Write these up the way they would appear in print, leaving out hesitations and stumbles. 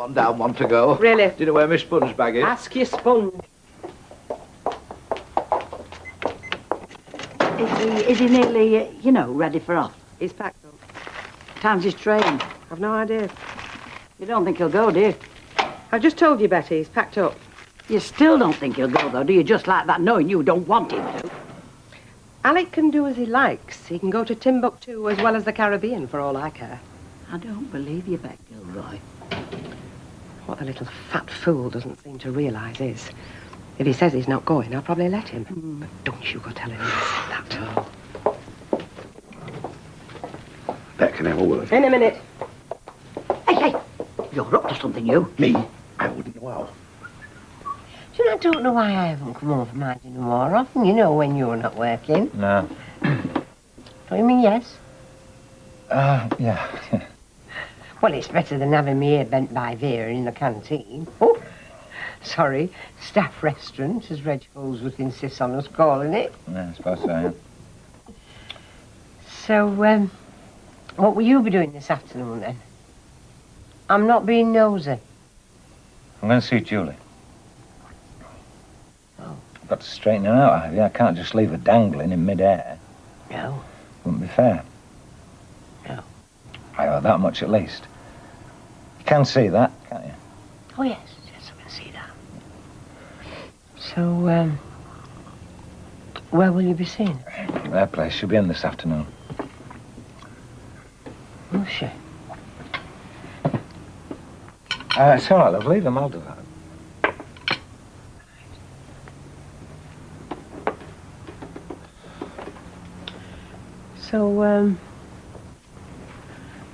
I'm down one to go. Really? Do you know where my sponge bag is? Ask your sponge. Is he nearly, you know, ready for off? He's packed up. Time's his train. I've no idea. You don't think he'll go, do you? I've just told you, Betty, he's packed up. You still don't think he'll go, though, do you? Just like that, knowing you don't want him to. Alec can do as he likes. He can go to Timbuktu as well as the Caribbean, for all I care. I don't believe you, Beck, Gilroy. What the little fat fool doesn't seem to realise is, if he says he's not going, I'll probably let him. But don't you go telling him I said that. Beck, can I have a word? In a minute. Hey, you're up to something, you. Me? I wouldn't know how. Do you know, I don't know why I haven't come over my dinner more often, you know, when you're not working. No. Don't you mean yes? Yeah. Well, it's better than having me ear bent by Vera in the canteen. Oh, sorry, staff restaurant, as Reg Holsworth insists on us calling it. Yeah, I suppose so, yeah. So, what will you be doing this afternoon, then? I'm not being nosy. I'm going to see Julie. Oh. I've got to straighten her out, have you? I can't just leave her dangling in mid-air. No. Wouldn't be fair. No. I owe that much at least. You can see that, can't you? Oh, yes, I can see that. So, where will you be seeing her? Their place. She'll be in this afternoon. Will she? It's all right, love. Leave them. I'll do that. So,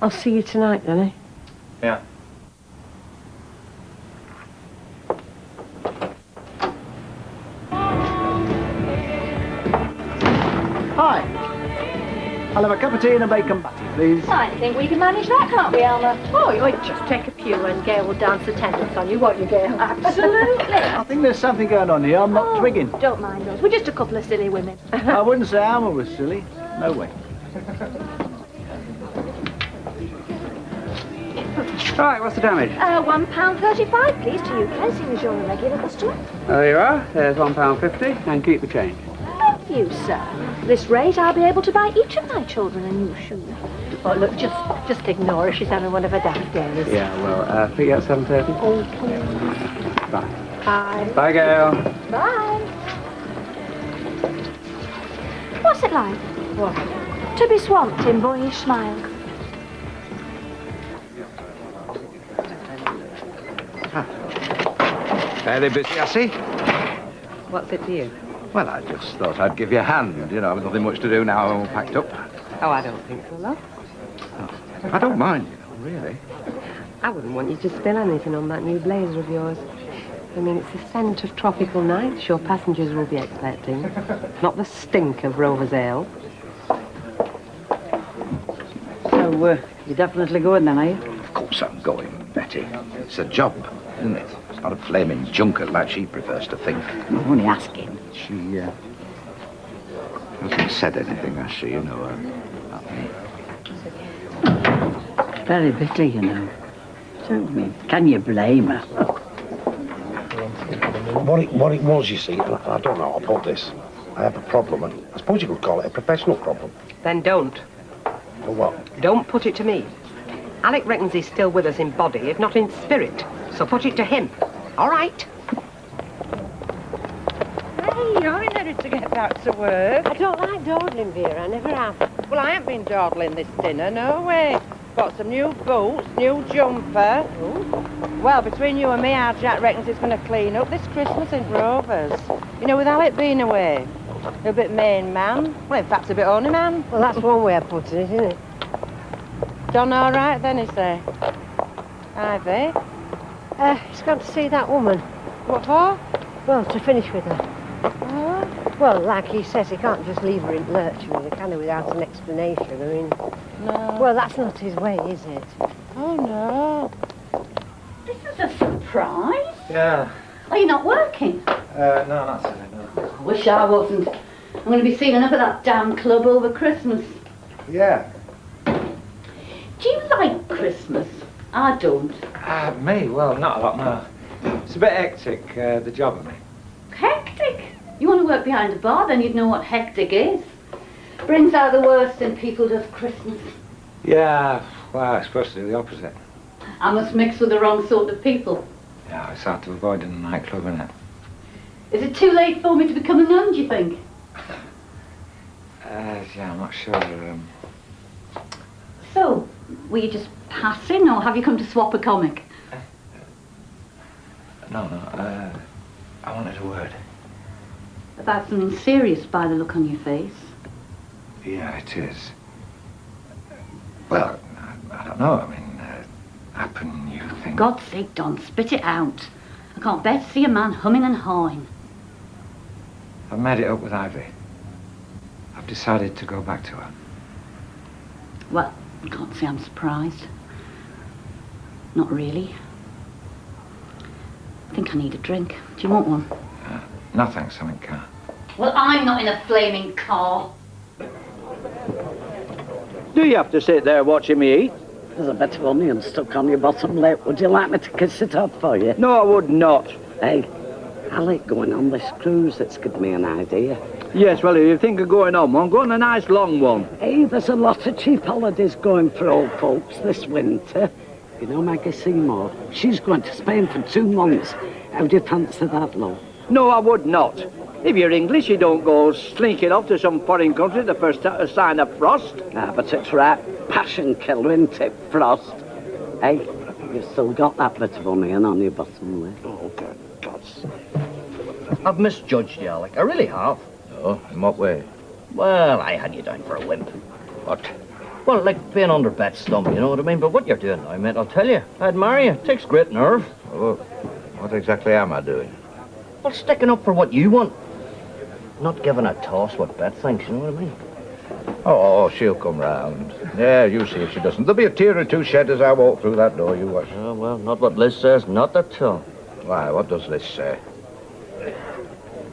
I'll see you tonight, then, eh? Yeah. Hi. I'll have a cup of tea and a bacon butty, please. I think we can manage that, can't we, Alma? Oh, you might just take a pew and Gail will dance attendance on you, won't you, Gail? Absolutely. I think there's something going on here. I'm not twigging. Don't mind us. We're just a couple of silly women. I wouldn't say Alma was silly. No way. Right, what's the damage? £1.35, please, to you, Ken, seeing as you're a regular customer. There you are. There's £1.50, and keep the change. Thank you, sir. At this rate, I'll be able to buy each of my children a new shoe. Oh, look, just ignore her. She's having one of her daft days. Yeah, well, pick you at 7:30. Okay. Bye. Bye. Bye, Gail. Bye. What's it like? What? To be swamped in boyish smile. Fairly busy, I see. What's it to you? Well, I just thought I'd give you a hand. You know, I've nothing much to do now. I'm all packed up. Oh, I don't think so, love. Oh, I don't mind, you know, really. I wouldn't want you to spill anything on that new blazer of yours. I mean, it's the scent of tropical nights your passengers will be expecting, not the stink of Rover's ale. So, you're definitely going then, are you? Of course I'm going, Betty. It's a job, isn't it? It's not a flaming junket like she prefers to think. I'm only asking. She, hasn't said anything, has she, you know, about me. Very bitter, you know. So, I mean, can you blame her? What it was, you see, I don't know how to put this. I have a problem, and I suppose you could call it a professional problem. Then don't. For what? Don't put it to me. Alec reckons he's still with us in body, if not in spirit. So put it to him. All right? Hey, you're in a hurry to get back to work. I don't like dawdling, Vera. I never have. Well, I haven't been dawdling this dinner, no way. Got some new boots, new jumper. Ooh. Well, between you and me, our Jack reckons he's going to clean up this Christmas in Rovers. You know, with Alec being away. A bit main man. Well, in fact, a bit only man. Well, that's one way of putting it, isn't it? Done all right, then, he say. Ivy? He's gone to see that woman. What for? Well, to finish with her. Oh? Well, like he says, he can't just leave her in lurch, you know, kind of without an explanation. I mean... No. Well, that's not his way, is it? Oh, no. This is a surprise. Yeah. Are you not working? No, not today, no. I wish I wasn't. I'm going to be sealing up at that damn club over Christmas. Yeah. Do you like Christmas? I don't. Me? Well, not a lot, no. It's a bit hectic, the job of me. Hectic? You want to work behind the bar, then you'd know what hectic is. Brings out the worst in people just Christmas. Yeah, well, I was supposed to do the opposite. I must mix with the wrong sort of people. Yeah, it's hard to avoid in a nightclub, isn't it? Is it too late for me to become a nun, do you think? Yeah, I'm not sure. So, were you just passing, or have you come to swap a comic? No, I wanted a word. About something serious by the look on your face. Yeah, it is. Well, I don't know, I mean, happen, you think... God's sake, Don, spit it out. I can't bear to see a man humming and hawing. I've made it up with Ivy. I've decided to go back to her. Well, I can't say I'm surprised. Not really. I think I need a drink. Do you want one? No, thanks, I'm in car. Well, I'm not in a flaming car. Do you have to sit there watching me eat? There's a bit of onion stuck on your bottom lip. Would you like me to kiss it off for you? No, I would not. Hey, Alec going on this cruise, it's given me an idea. Yes, well, if you think of going on one, go on a nice long one. Hey, there's a lot of cheap holidays going for old folks this winter. You know Maggie Seymour? She's going to Spain for 2 months. How do you fancy that, love? No, I would not. If you're English, you don't go slinking off to some foreign country the first sign of frost. Ah, but it's right. Passion killer, isn't it, frost? Hey, you've still got that bit of onion on your bottom lip. Oh, God's sake. I've misjudged you, Alec. I really have. Oh, in what way? Well, I had you down for a wimp. What? Well, like being under Bet's thumb, you know what I mean? But what you're doing now, mate, I'll tell you. I'd marry you. It takes great nerve. Oh, what exactly am I doing? Well, sticking up for what you want. Not giving a toss what Bet thinks, you know what I mean? Oh, she'll come round. Yeah, you see if she doesn't. There'll be a tear or two shed as I walk through that door, you watch. Oh, well, not what Liz says, not at all. Why, what does Liz say?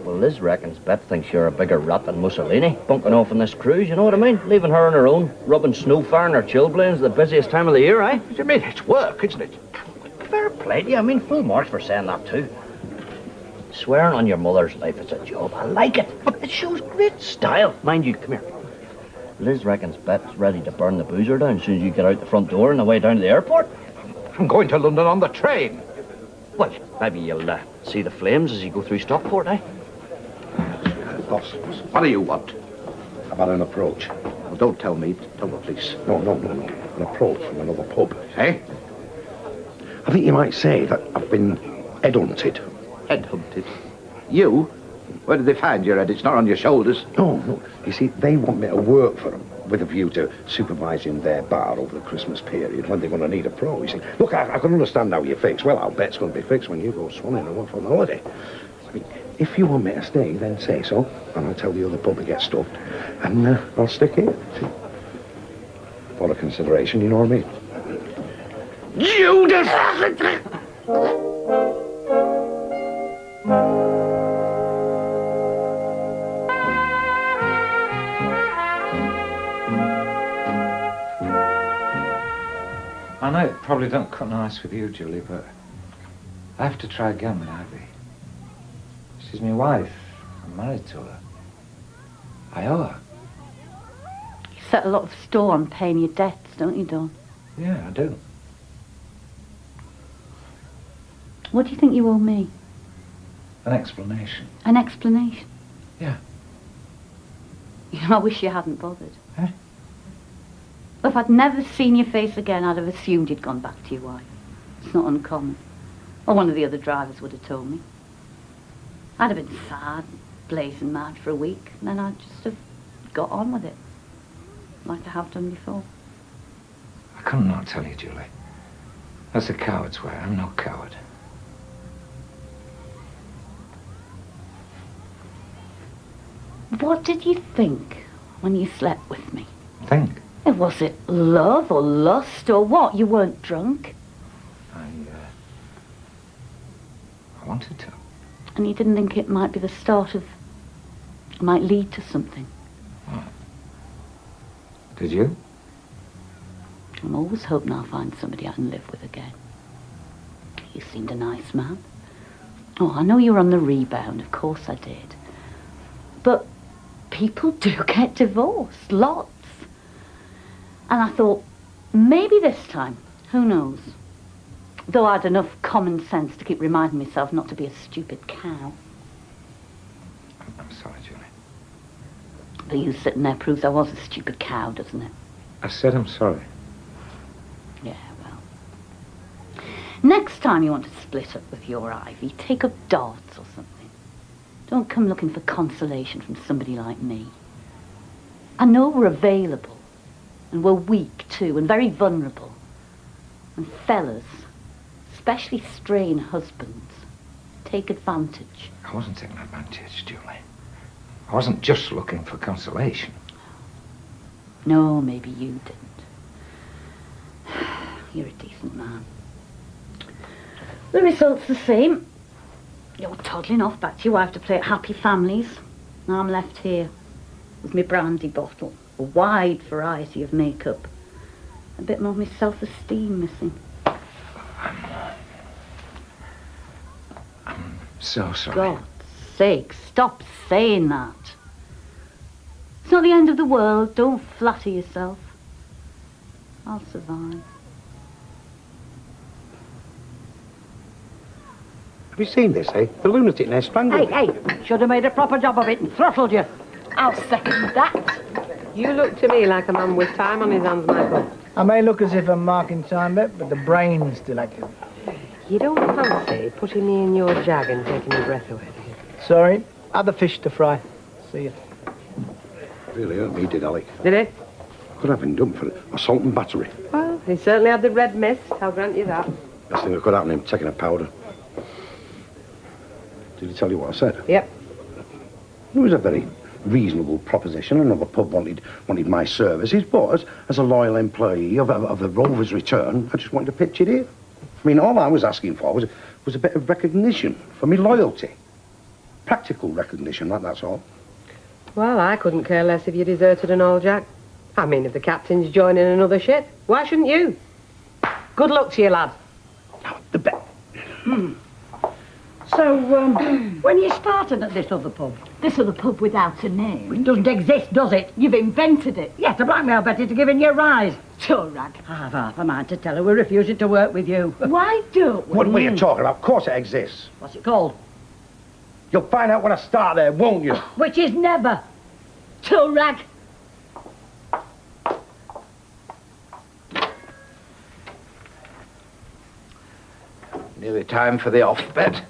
Well, Liz reckons Bet thinks you're a bigger rat than Mussolini, bunking off on this cruise, you know what I mean? Leaving her on her own, rubbing snowfire in her chilblains at the busiest time of the year, eh? What do you mean? It's work, isn't it? Fair play to you. I mean, full marks for saying that, too. Swearing on your mother's life is a job. I like it, but it shows great style. Mind you, come here. Liz reckons Bet's ready to burn the boozer down as soon as you get out the front door and away down to the airport. I'm going to London on the train. Well, maybe you'll see the flames as you go through Stockport, eh? Boss, what do you want? I've had an approach. Well, don't tell me. Tell the police. No. An approach from another pub. Eh? I think you might say that I've been headhunted. Headhunted? You? Where did they find your head? It's not on your shoulders. No. You see, they want me to work for them with a view to supervising their bar over the Christmas period when they're going to need a pro, you see. Look, I can understand how you're fixed. Well, I'll bet it's going to be fixed when you go swanning and off on holiday. I mean, if you want me to stay, then say so, and I'll tell the other pub to get stuffed, and I'll stick here. See? For a consideration, you know what I mean? Judas! I know it probably don't cut nice with you, Julie, but I have to try again with Ivy. She's my wife. I'm married to her. I owe her. You set a lot of store on paying your debts, don't you, Don? Yeah, I do. What do you think you owe me? An explanation. An explanation? Yeah. You know, I wish you hadn't bothered. Eh? If I'd never seen your face again, I'd have assumed you'd gone back to your wife. It's not uncommon. Or one of the other drivers would have told me. I'd have been sad, blazing mad for a week, and then I'd just have got on with it, like I have done before. I couldn't not tell you, Julie. That's a coward's way. I'm no coward. What did you think when you slept with me? Think? Was it love or lust or what? You weren't drunk. I wanted to. And you didn't think it might be the start of... might lead to something? What? Did you? I'm always hoping I'll find somebody I can live with again. You seemed a nice man. Oh, I know you were on the rebound, of course I did. But people do get divorced, lots. And I thought, maybe this time, who knows? Though I had enough common sense to keep reminding myself not to be a stupid cow. I'm sorry, Julie. But you sitting there proves I was a stupid cow, doesn't it? I said I'm sorry. Yeah, well. Next time you want to split up with your Ivy, take up darts or something. Don't come looking for consolation from somebody like me. I know we're available, and we're weak too, and very vulnerable. And fellas, especially strain husbands, take advantage. I wasn't taking advantage, Julie. I wasn't just looking for consolation. No, maybe you didn't. You're a decent man. The result's the same. You're toddling off back to your wife to play at Happy Families. Now I'm left here with my brandy bottle, a wide variety of makeup, a bit more of my self-esteem missing. I'm so sorry. God's sake, stop saying that. It's not the end of the world. Don't flatter yourself. I'll survive. Have you seen this, eh? The lunatic nest strangled me. Hey, should have made a proper job of it and throttled you. I'll second that. You look to me like a man with time on his hands, Michael. I may look as if I'm marking time, Bet, but the brain's still active. You don't fancy putting me in your jag and taking your breath away, do you? Sorry, other fish to fry. See you. Really hurt me, did Alec? Did it? Could have been done for assault and battery. Well, he certainly had the red mist, I'll grant you that. Best thing that could happen to him, taking a powder. Did he tell you what I said? Yep. It was a very reasonable proposition. Another pub wanted my services, but as a loyal employee of the Rovers Return, I just wanted to pitch it in. I mean, all I was asking for was a bit of recognition for me loyalty. Practical recognition, that's all. Well, I couldn't care less if you deserted an old jack. I mean, if the captain's joining another ship, why shouldn't you? Good luck to you, lad. Now, the bet. So, when you started at this other pub? This other pub without a name. It doesn't exist, does it? You've invented it. Yes, to blackmail Betty to giving you a rise. So, rag. I've half a mind to tell her we're refusing to work with you. Why don't we? What are you talking about? Of course it exists. What's it called? You'll find out when I start there, won't you? Which is never. So, rag. Nearly time for the off-bet.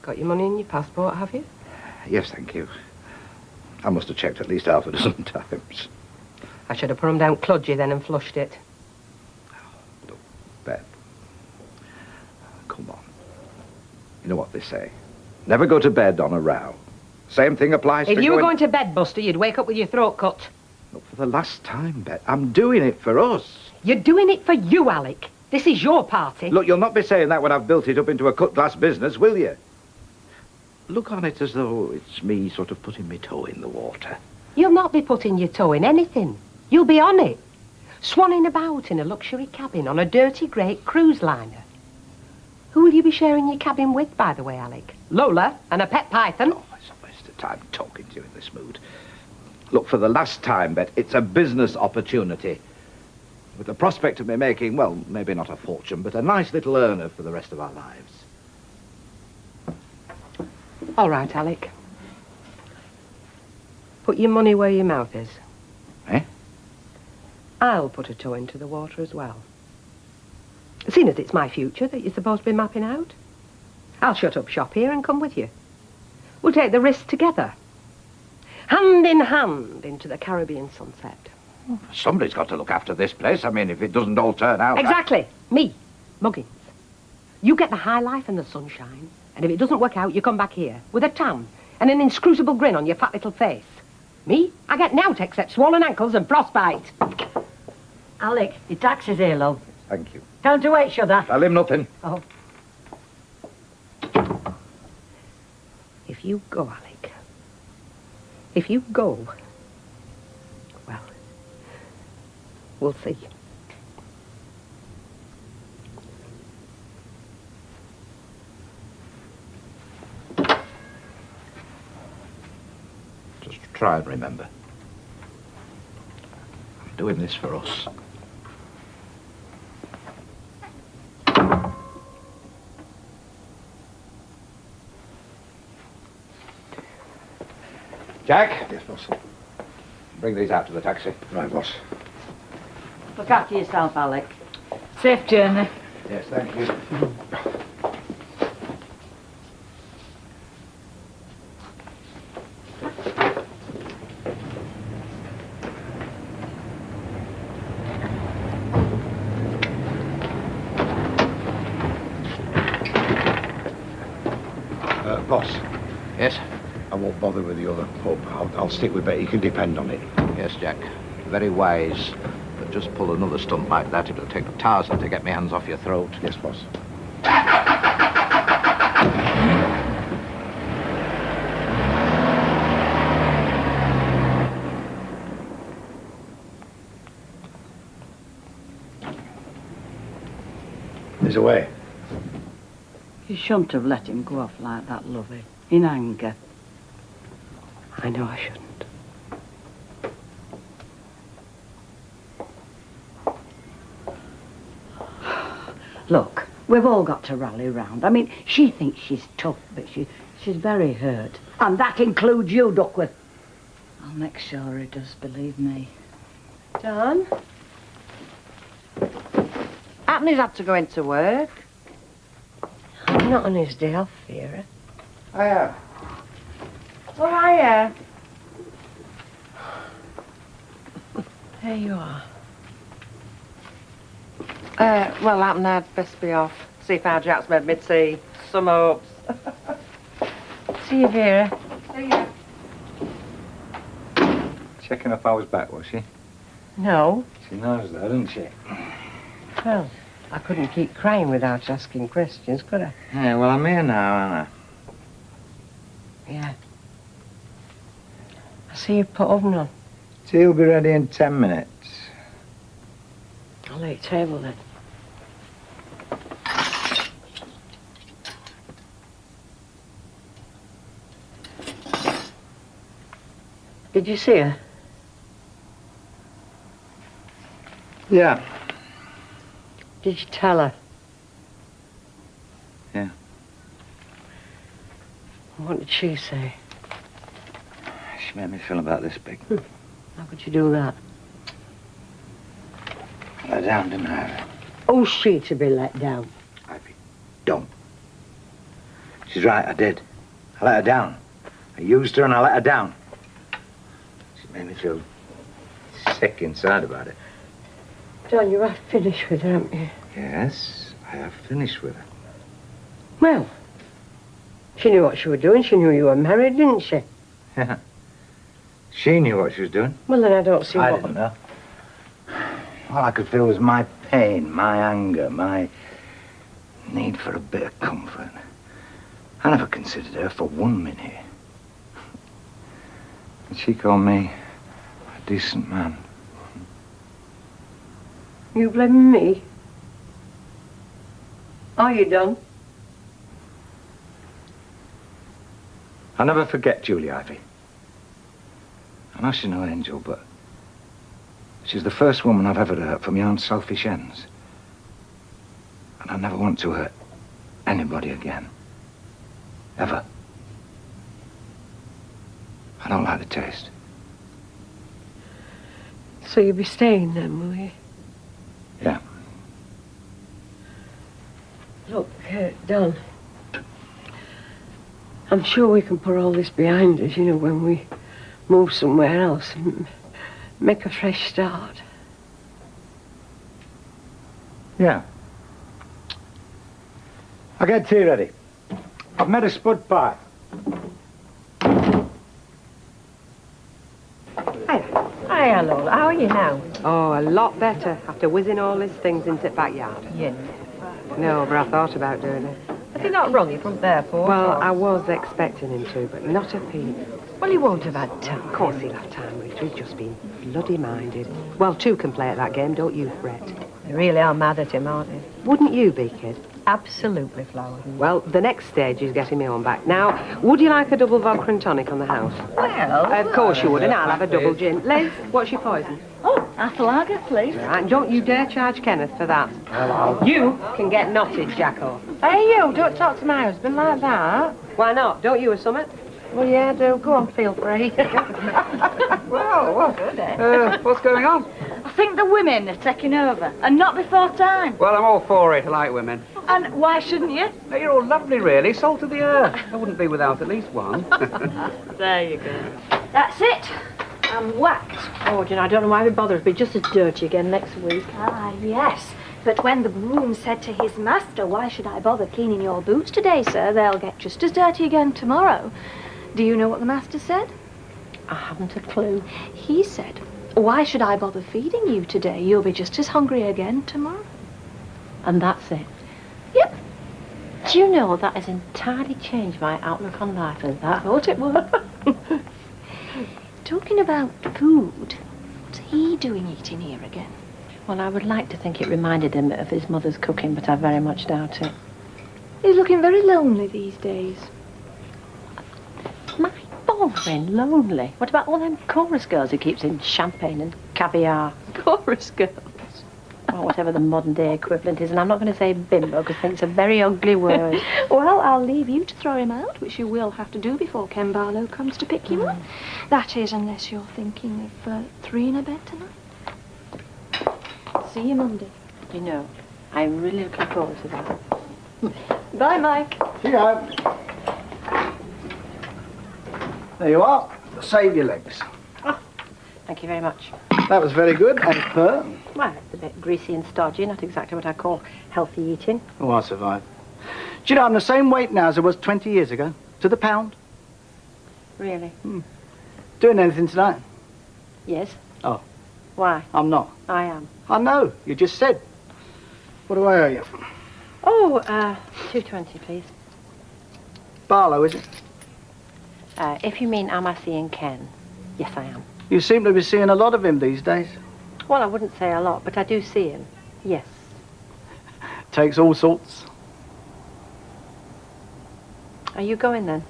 Got your money in your passport, have you? Yes, thank you. I must have checked at least half a dozen times. I should have put 'em down kludgy then and flushed it. Look, Bet. Come on. You know what they say. Never go to bed on a row. Same thing applies to If you were going to bed, Buster, you'd wake up with your throat cut. Look, for the last time, Bet. I'm doing it for us. You're doing it for you, Alec. This is your party. Look, you'll not be saying that when I've built it up into a cut-glass business, will you? Look on it as though it's me sort of putting my toe in the water. You'll not be putting your toe in anything. You'll be on it. Swanning about in a luxury cabin on a dirty, great cruise liner. Who will you be sharing your cabin with, by the way, Alec? Lola and a pet python? Oh, it's a waste of time talking to you in this mood. Look, for the last time, Bet, it's a business opportunity. With the prospect of me making, well, maybe not a fortune, but a nice little earner for the rest of our lives. All right, Alec. Put your money where your mouth is. Eh? I'll put a toe into the water as well. Seeing as it's my future that you're supposed to be mapping out, I'll shut up shop here and come with you. We'll take the risk together. Hand in hand into the Caribbean sunset. Somebody's got to look after this place. I mean, if it doesn't all turn out... Exactly. Me. Muggins. You get the high life and the sunshine, and if it doesn't work out, you come back here with a tan and an inscrutable grin on your fat little face. Me? I get nought except swollen ankles and frostbite. Alec, your taxi's here, love. Thank you. Time to wait, shudder. Tell him nothing. Oh. If you go, Alec, if you go, well, We'll see. Just try and remember. I'm doing this for us. Jack? Yes, boss. Bring these out to the taxi. Right, boss. Look after yourself, Alec. Safe journey. Yes, thank you. Boss. Yes? I won't bother with the other pub. I'll stick with Betty. You can depend on it. Yes, Jack. Very wise. But just pull another stunt like that, it'll take a Tarzan to get my hands off your throat. Yes, boss. He's away. You shouldn't have let him go off like that, lovey. In anger. I know I shouldn't. Look, we've all got to rally round. I mean, she thinks she's tough, but she's very hurt. And that includes you, Duckworth. I'll make sure he does, believe me. John? Happen had to go into work. I'm not on his day off, Vera. Hiya. Oh, hiya. There you are. Well, I'd best be off. See if our Jack's made me tea. Some hopes. See you, Vera. See ya. Checking if I was back, was she? No. She knows that, doesn't she? Well, I couldn't keep crying without asking questions, could I? Yeah, well, I'm here now, aren't Yeah. I see you put oven on. I? Tea will be ready in 10 minutes. I'll lay table then. Did you see her? Yeah. Did you tell her? Yeah. What did she say? She made me feel about this big. How could you do that? Let her down, didn't I? Oh, she to be let down. Ivy, don't. She's right, I did. I let her down. I used her and I let her down. She made me feel sick inside about it. John, you have finished with her, haven't you? Yes, I have finished with her. Well, she knew what she was doing. She knew you were married, didn't she? Yeah. She knew what she was doing. Well, then I don't see I what... didn't know. All I could feel was my pain, my anger, my need for a bit of comfort. I never considered her for 1 minute. And she called me a decent man. You blaming me? Are you done? I'll never forget Julie Ivy. I know she's no angel, but she's the first woman I've ever hurt for my own selfish ends. And I never want to hurt anybody again. Ever. I don't like the taste. So you'll be staying then, will you? Yeah. Look, Don, I'm sure we can put all this behind us, you know, when we move somewhere else and make a fresh start. Yeah. I'll get tea ready. I've made a spud pie. Hi, Lola. How are you now? Oh, a lot better after whizzing all these things into the backyard. Yeah. No, but I thought about doing it. Has he not rung you from the airport? Well, or? I was expecting him to, but not a peep. Well, he won't have had time. Of course he'll have time, Rita. He's just been bloody minded. Well, two can play at that game, don't you fret. They really are mad at him, aren't they? Wouldn't you be, kid? Absolutely, Flower. Well, the next stage is getting me on back. Now, would you like a double vodka and tonic on the house? Well... Of course you would, and I'll have a double gin. Liz, what's your poison? Oh, half a lager, please. Right, and don't you dare charge Kenneth for that. You can get knotted, Jacko. Hey, you, don't talk to my husband like that. Why not? Don't you, or something? Well, yeah, do. Go on, feel free. Well, what's going on? I think the women are taking over, and not before time. Well, I'm all for it. I like women. And why shouldn't you? Hey, you're all lovely, really. Salt of the earth. I wouldn't be without at least one. There you go. That's it. I'm whacked. Oh, I don't know why we bother. It'll be just as dirty again next week. Ah, yes. But when the groom said to his master, "Why should I bother cleaning your boots today, sir? They'll get just as dirty again tomorrow." Do you know what the master said? I haven't a clue. He said, "Why should I bother feeding you today? You'll be just as hungry again tomorrow." And that's it. Yep. Do you know that has entirely changed my outlook on life, as that? I thought it would. Talking about food, what's he doing eating here again? Well, I would like to think it reminded him of his mother's cooking, but I very much doubt it. He's looking very lonely these days. My Baldwin, lonely. What about all them chorus girls who keeps in champagne and caviar? Chorus girls? Or whatever the modern day equivalent is, and I'm not going to say bimbo because I think it's a very ugly word. Well, I'll leave you to throw him out, which you will have to do before Ken Barlow comes to pick you up. That is, unless you're thinking of 3 in a bed tonight. See you Monday. You know, I'm really looking forward to that. Bye, Mike. See ya. There you are. Save your legs. Oh, thank you very much. That was very good, as per. Well, it's a bit greasy and stodgy, not exactly what I call healthy eating. Oh, I'll survive. Do you know, I'm the same weight now as I was 20 years ago, to the pound. Really? Doing anything tonight? Yes. Oh. Why? I'm not. I am. I know, you just said. What do I owe you? Oh, $2.20, please. Barlow, is it? If you mean am I seeing Ken, yes, I am. You seem to be seeing a lot of him these days. Well, I wouldn't say a lot, but I do see him. Yes. Takes all sorts. Are you going then?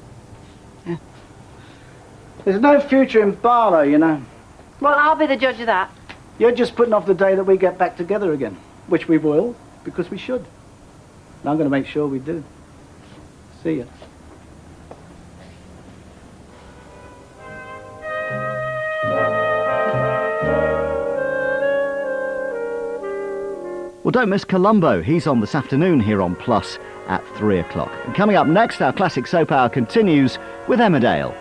Yeah. There's no future in Barlow, you know. Well, I'll be the judge of that. You're just putting off the day that we get back together again, which we will, because we should. And I'm going to make sure we do. See you. Well, don't miss Columbo. He's on this afternoon here on Plus at 3 o'clock. And coming up next, our classic soap hour continues with Emmerdale.